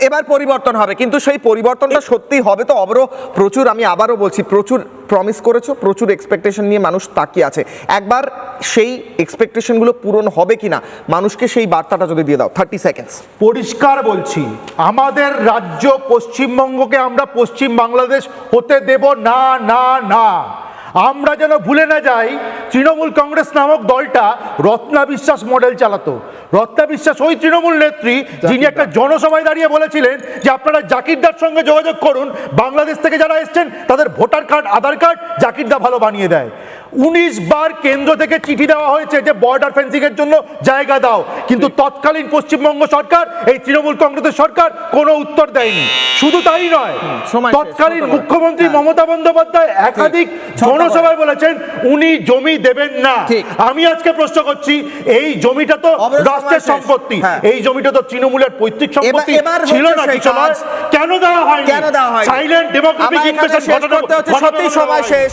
এবার পরিবর্তন হবে, কিন্তু সেই পরিবর্তনটা সত্যি হবে তো প্রচুর, আমি আবারও বলছি, প্রচুর প্রমিস করেছো, প্রচুর এক্সপেকটেশন নিয়ে মানুষ তাকিয়ে আছে। একবার সেই এক্সপেকটেশনগুলো পূরণ হবে কিনা মানুষকে সেই বার্তাটা যদি দিয়ে দাও। 30 সেকেন্ডস। পরিষ্কার বলছি, আমাদের রাজ্য পশ্চিমবঙ্গকে আমরা পশ্চিম বাংলাদেশ হতে দেব না না না। আমরা যেন ভুলে না যাই, তৃণমূল কংগ্রেস নামক দলটা রত্না বিশ্বাস মডেল চালাতো। রত্না বিশ্বাস ওই তৃণমূল নেত্রী যিনি একটা জনসভায় দাঁড়িয়ে বলেছিলেন যে আপনারা জাকিরদার সঙ্গে যোগাযোগ করুন, বাংলাদেশ থেকে যারা এসছেন তাদের ভোটার কার্ড আধার কার্ড জাকিরদা ভালো বানিয়ে দেয়। 19 বার কেন্দ্র থেকে চিঠি দেওয়া হয়েছে যে বর্ডার ফেন্সিং এর জন্য জায়গা দাও, কিন্তু তৎকালীন পশ্চিমবঙ্গ সরকার, এই তৃণমূল কংগ্রেসের সরকার কোনো উত্তর দেয়নি। শুধু তাই নয়, তৎকালীন মুখ্যমন্ত্রী মমতা বন্দ্যোপাধ্যায় একাধিক জনসভায় বলেছেন উনি জমি দেবেন না। আমি আজকে প্রশ্ন করছি, এই জমিটা তো রাষ্ট্রের সম্পত্তি, এই জমিটা তো তৃণমূলের পৈতৃক সম্পত্তি ছিল না, কেন দেওয়া হয়নি? সাইলেন্ট ডেমোক্রেটিক ইনভেশন ঘটানো। সত্যি সময় শেষ।